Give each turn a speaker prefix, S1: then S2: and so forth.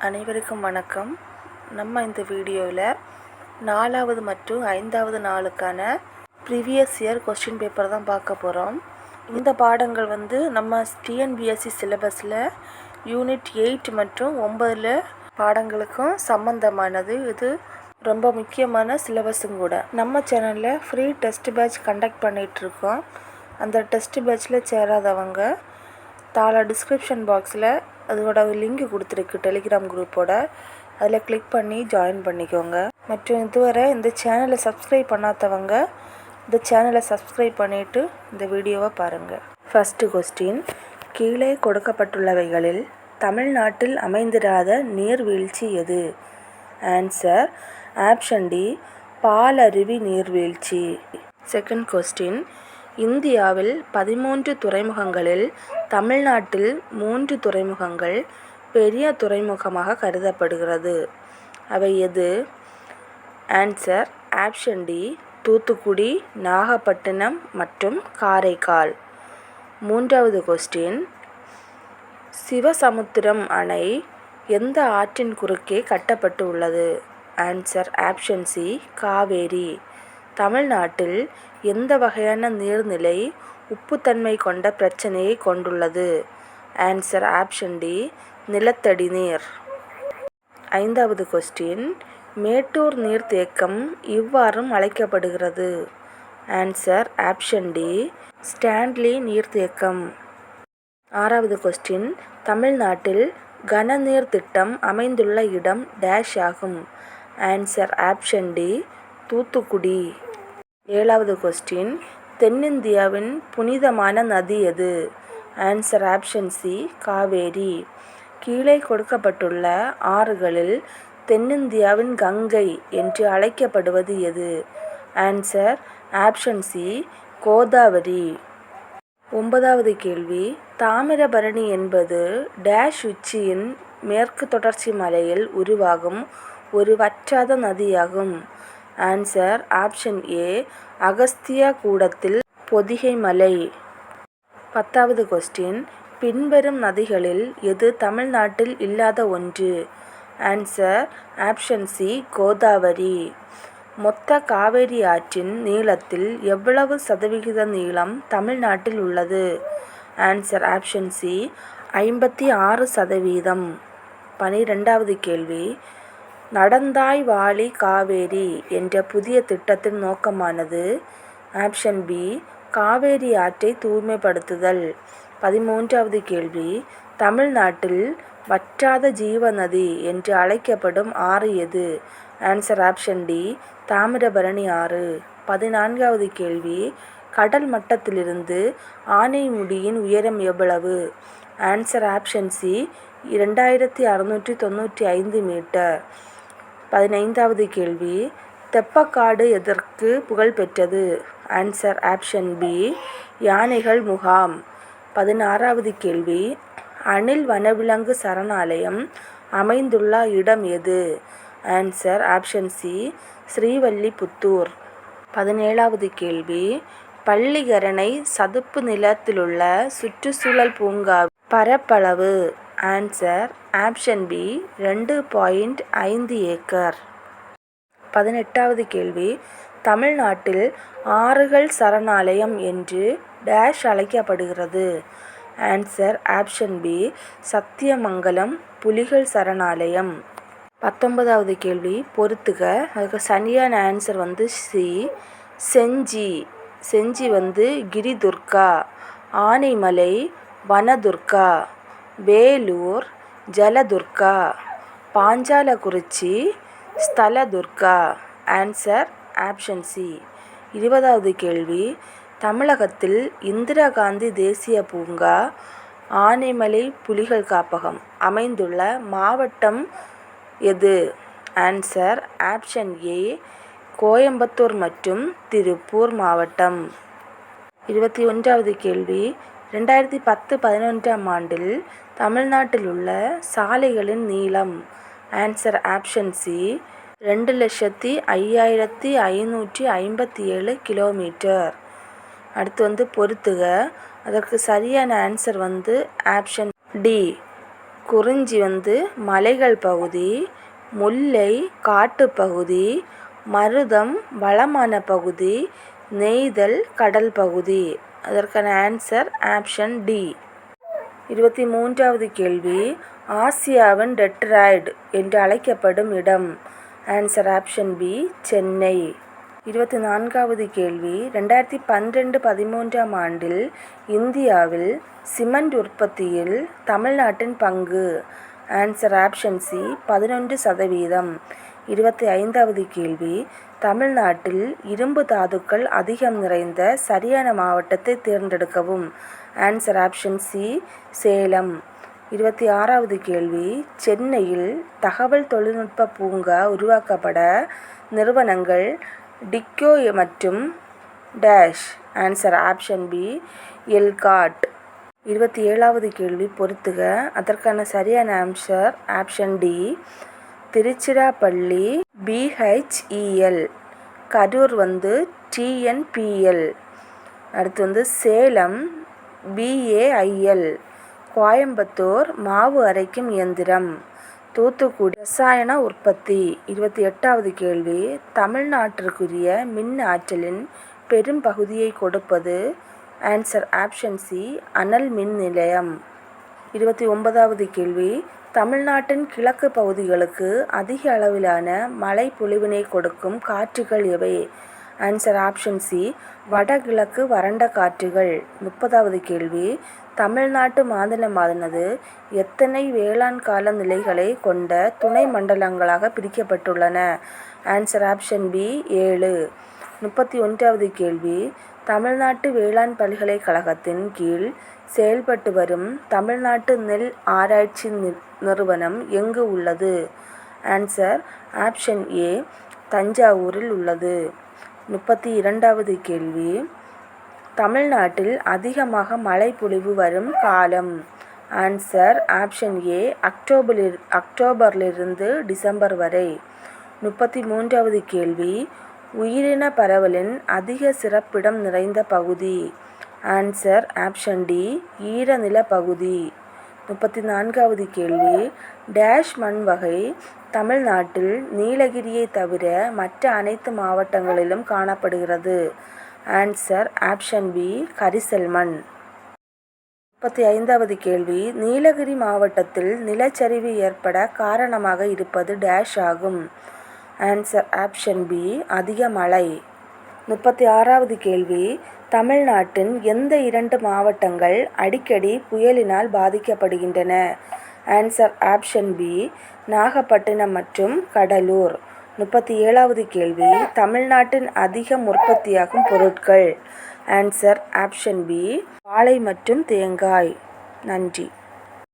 S1: அனைவருக்கும் வணக்கம். நம்ம இந்த வீடியோவில் 4வது மற்றும் 5வது நாளுக்கான ப்ரீவியஸ் இயர் கொஸ்டின் பேப்பர் தான் பார்க்க போகிறோம். இந்த பாடங்கள் நம்ம டிஎன்பிஎஸ்சி சிலபஸில் யூனிட் 8 மற்றும் 9 பாடங்களுக்கும் சம்மந்தமானது. இது ரொம்ப முக்கியமான சிலபஸும் கூட. நம்ம சேனலில் ஃப்ரீ டெஸ்ட் பேட்ச் கண்டக்ட் பண்ணிகிட்ருக்கோம். அந்த டெஸ்ட் பேட்சில் சேராதவங்க தாழ டிஸ்கிரிப்ஷன் பாக்ஸில் அதோட லிங்க் கொடுத்துருக்கு, டெலிகிராம் குரூப்போட. அதில் கிளிக் பண்ணி ஜாயின் பண்ணிக்கோங்க. மற்றும் இதுவரை இந்த சேனலை சப்ஸ்கிரைப் பண்ணாதவங்க இந்த சேனலை சப்ஸ்கிரைப் பண்ணிவிட்டு இந்த வீடியோவை பாருங்கள். ஃபஸ்ட்டு கொஸ்டின், கீழே கொடுக்கப்பட்டுள்ளவைகளில் தமிழ்நாட்டில் அமைந்திராத நீர்வீழ்ச்சி எது? ஆன்சர் ஆப்ஷன் டி, பாலருவி நீர்வீழ்ச்சி. செகண்ட் கொஸ்டின், இந்தியாவில் 13 துறைமுகங்களில் தமிழ்நாட்டில் 3 துறைமுகங்கள் பெரிய துறைமுகமாக கருதப்படுகிறது. அவை எது? Answer option D, Thoothukudi, Nagapattinam மற்றும் காரைக்கால். மூன்றாவது கொஸ்டின், சிவசமுத்திரம் அணை எந்த ஆற்றின் குறுக்கே கட்டப்பட்டு உள்ளது? Answer option C, Kaveri. தமிழ்நாட்டில் எந்த வகையான நீர்நிலை உப்புத்தன்மை கொண்ட பிரச்சனையை கொண்டுள்ளது? ஆன்சர் ஆப்ஷன் டி, நிலத்தடி நீர். ஐந்தாவது கொஸ்டின், மேட்டூர் நீர்த்தேக்கம் இவ்வாறும் அழைக்கப்படுகிறது. ஆன்சர் ஆப்ஷன் டி, ஸ்டான்லி நீர்த்தேக்கம். ஆறாவது கொஸ்டின், தமிழ்நாட்டில் கனநீர் திட்டம் அமைந்துள்ள இடம் டேஷ் ஆகும்? Answer option D, Thoothukudi. ஏழாவது கொஸ்டின், தென்னிந்தியாவின் புனிதமான நதி எது? Answer option C, Kaveri. கீழே கொடுக்கப்பட்டுள்ள ஆறுகளில் தென்னிந்தியாவின் கங்கை என்று அழைக்கப்படுவது எது? Answer option C, Godavari. ஒன்பதாவது கேள்வி, தாமிரபரணி என்பது டேஷ் உச்சியின் மேற்கு தொடர்ச்சி மலையில் உருவாகும் ஒரு வற்றாத நதியாகும். ஆன்சர் ஆப்ஷன் ஏ, அகஸ்திய கூடத்தில் பொதிகை மலை. பத்தாவது கொஸ்டின், பின்வரும் நதிகளில் எது தமிழ்நாட்டில் இல்லாத ஒன்று? Answer option C, Godavari. மொத்த காவேரி ஆற்றின் நீளத்தில் எவ்வளவு சதவிகித நீளம் தமிழ்நாட்டில் உள்ளது? Answer option C, 56%. 12வது கேள்வி, நடந்தாய் வாழி காவேரி என்ற புதிய திட்டத்தின் நோக்கமானது? ஆப்ஷன் பி, காவேரி ஆற்றை தூய்மைப்படுத்துதல். 13வது கேள்வி, தமிழ்நாட்டில் வற்றாத ஜீவநதி என்று அழைக்கப்படும் ஆறு எது? ஆன்சர் ஆப்ஷன் டி, தாமிரபரணி ஆறு. 14வது கேள்வி, கடல் மட்டத்திலிருந்து ஆனைமுடியின் உயரம் எவ்வளவு? Answer option C, 2695 metre. 15வது கேள்வி, தெப்பக்காடு எதற்கு புகழ் பெற்றது? ஆன்சர் ஆப்ஷன் பி, யானைகள் முகாம். 16வது கேள்வி, அணில் வனவிலங்கு சரணாலயம் அமைந்துள்ள இடம் எது? Answer option C, Srivilliputhur. 17வது கேள்வி, பள்ளிக்கரணை சதுப்பு நிலத்திலுள்ள சுற்றுச்சூழல் பூங்கா பரப்பளவு? Answer option B, 2.5 acre. 18வது கேள்வி, தமிழ்நாட்டில் ஆறுகள் சரணாலயம் என்று டேஷ் அழைக்கப்படுகிறது? ஆன்சர் ஆப்ஷன் பி, சத்தியமங்கலம் புலிகள் சரணாலயம். 19வது கேள்வி, பொறுத்துக. அதுக்கு சரியான answer C, Senji. Senji Giridurga, Anaimalai Vanadurga, Vellore Jaladurga, Panchalankurichi Sthaladurga. Answer option C. 20வது கேள்வி, தமிழகத்தில் இந்திரா காந்தி தேசிய பூங்கா, ஆனைமலை புலிகள் காப்பகம் அமைந்துள்ள மாவட்டம் எது? ஆன்சர் ஆப்ஷன் ஏ, கோயம்புத்தூர் மற்றும் திருப்பூர் மாவட்டம். 21வது கேள்வி, 2010-11ஆம் ஆண்டில் தமிழ்நாட்டில் உள்ள சாலைகளின் நீளம்? Answer option C, 2,05,557 kilometre. அடுத்து பொறுத்துக. அதற்கு சரியான ஆன்சர் ஆப்ஷன் டி, குறிஞ்சி மலைகள் பகுதி, முல்லை காட்டுப்பகுதி, மருதம் வளமான பகுதி, நெய்தல் கடல் பகுதி. அதற்கான ஆன்சர் ஆப்ஷன் டி. 23வது கேள்வி, ஆசியாவின் டெட்ராய்டு என்று அழைக்கப்படும் இடம். Answer option B, Chennai. 24வது கேள்வி, 2012-13 ஆண்டில் இந்தியாவில் சிமெண்ட் உற்பத்தியில் தமிழ்நாட்டின் பங்கு. Answer option C, 11%. 25வது கேள்வி, தமிழ்நாட்டில் இரும்பு தாதுக்கள் அதிகம் நிறைந்த சரியான மாவட்டத்தை தேர்ந்தெடுக்கவும். Answer option C, Salem. 26வது கேள்வி, சென்னையில் தகவல் தொழில்நுட்ப பூங்கா உருவாக்கப்பட நிறுவனங்கள் டிக்கோ மற்றும் dash. Answer option B, ELCOT. 27வது கேள்வி பொறுத்துக. அதற்கான சரியான answer option D, Tiruchirappalli BHEL, Karur TNPL, அடுத்து சேலம் BAIL, கோயம்புத்தூர் மாவு அரைக்கும் இயந்திரம், தூத்துக்குடி ரசாயன உற்பத்தி. 28வது கேள்வி, தமிழ்நாட்டிற்குரிய மின் ஆற்றலின் பெரும் பகுதியை கொடுப்பது. ஆன்சர் ஆப்ஷன் சி, அனல் மின் நிலையம். 29வது கேள்வி, தமிழ்நாட்டின் கிழக்கு பகுதிகளுக்கு அதிக அளவிலான மழை பொழிவினை கொடுக்கும் காற்றுகள் எவை. ஆன்சர் ஆப்ஷன் சி, வடகிழக்கு வறண்ட காற்றுகள். 30வது கேள்வி, தமிழ்நாட்டு மாநிலமானது எத்தனை வேளாண் கால நிலைகளை கொண்ட துணை மண்டலங்களாக பிரிக்கப்பட்டுள்ளன. Answer option B, 7. 31வது கேள்வி, தமிழ்நாட்டு வேளாண் பல்கலைக்கழகத்தின் கீழ் செயல்பட்டு வரும் தமிழ்நாட்டு நெல் ஆராய்ச்சி நிறுவனம் எங்கு உள்ளது. ஆன்சர் ஆப்ஷன் ஏ, தஞ்சாவூரில் உள்ளது. 32வது கேள்வி, தமிழ்நாட்டில் அதிகமாக மழை பொழிவு வரும் காலம். ஆன்சர் ஆப்ஷன் ஏ, அக்டோபரிலிருந்து டிசம்பர் வரை. 33வது கேள்வி, உயிரின பரவலின் அதிக சிறப்பிடம் நிறைந்த பகுதி. ஆன்சர் ஆப்ஷன் டி, ஈரநில பகுதி. 34வது கேள்வி, டேஷ் மண் வகை தமிழ்நாட்டில் நீலகிரியை தவிர மற்ற அனைத்து மாவட்டங்களிலும் காணப்படுகிறது. ஆன்சர் ஆப்ஷன் பி, கரிசல் மண். 35வது கேள்வி, நீலகிரி மாவட்டத்தில் நிலச்சரிவு ஏற்பட காரணமாக இருப்பது டேஷ் ஆகும். ஆன்சர் ஆப்ஷன் பி, அதிக மழை. 36வது கேள்வி, தமிழ்நாட்டின் எந்த 2 மாவட்டங்கள் அடிக்கடி புயலினால் பாதிக்கப்படுகின்றன. ஆன்சர் ஆப்ஷன் பி, நாகப்பட்டினம் மற்றும் கடலூர். 37வது கேள்வி, தமிழ்நாட்டின் அதிகம் உற்பத்தியாகும் பொருட்கள். ஆன்சர் ஆப்ஷன் பி, வாழை மற்றும் தேங்காய். நன்றி.